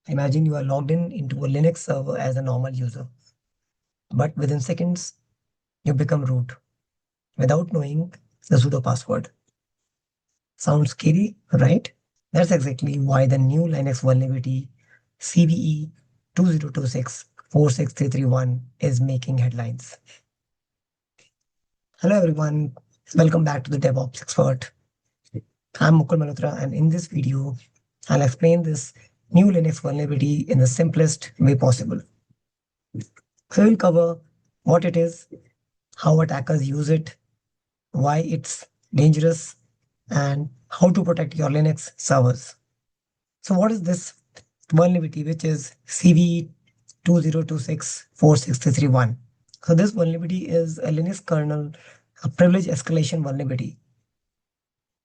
Imagine you are logged in into a Linux server as a normal user, but within seconds, you become root without knowing the sudo password. Sounds scary, right? That's exactly why the new Linux vulnerability CVE 2026-46331 is making headlines. Hello everyone, welcome back to the DevOps Expert. I'm Mukul Malhotra, and in this video, I'll explain this new Linux vulnerability in the simplest way possible. So we'll cover what it is, how attackers use it, why it's dangerous, and how to protect your Linux servers. So what is this vulnerability, which is CVE 2026-46331? So this vulnerability is a Linux kernel, a privilege escalation vulnerability.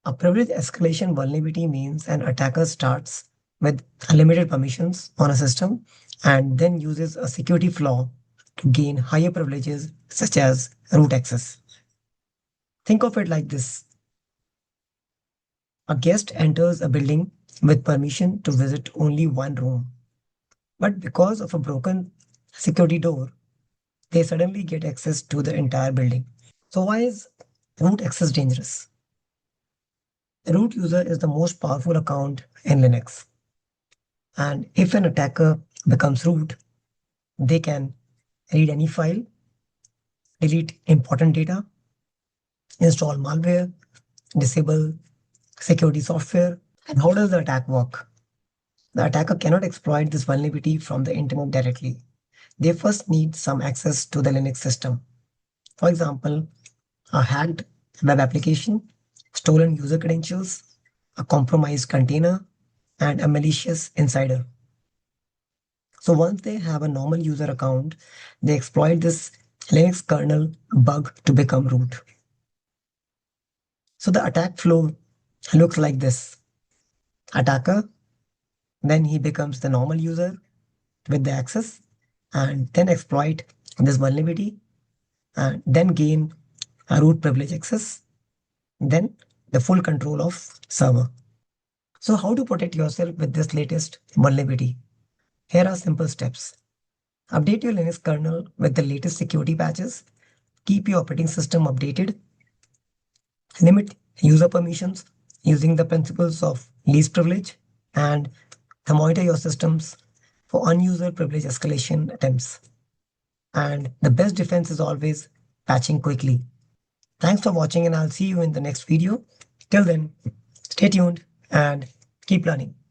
A privilege escalation vulnerability means an attacker starts with unlimited permissions on a system and then uses a security flaw to gain higher privileges such as root access. Think of it like this. A guest enters a building with permission to visit only one room. But because of a broken security door, they suddenly get access to the entire building. So why is root access dangerous? The root user is the most powerful account in Linux. And if an attacker becomes root, they can read any file, delete important data, install malware, disable security software. And how does the attack work? The attacker cannot exploit this vulnerability from the internet directly. They first need some access to the Linux system. For example, a hacked web application, stolen user credentials, a compromised container, and a malicious insider. So once they have a normal user account, they exploit this Linux kernel bug to become root. So the attack flow looks like this. Attacker, then he becomes the normal user with the access, and then exploit this vulnerability, and then gain a root privilege access, then the full control of server. So how to protect yourself with this latest vulnerability? Here are simple steps. Update your Linux kernel with the latest security patches. Keep your operating system updated. Limit user permissions using the principles of least privilege, and monitor your systems for unusual privilege escalation attempts. And the best defense is always patching quickly. Thanks for watching, and I'll see you in the next video. Till then, stay tuned and keep learning.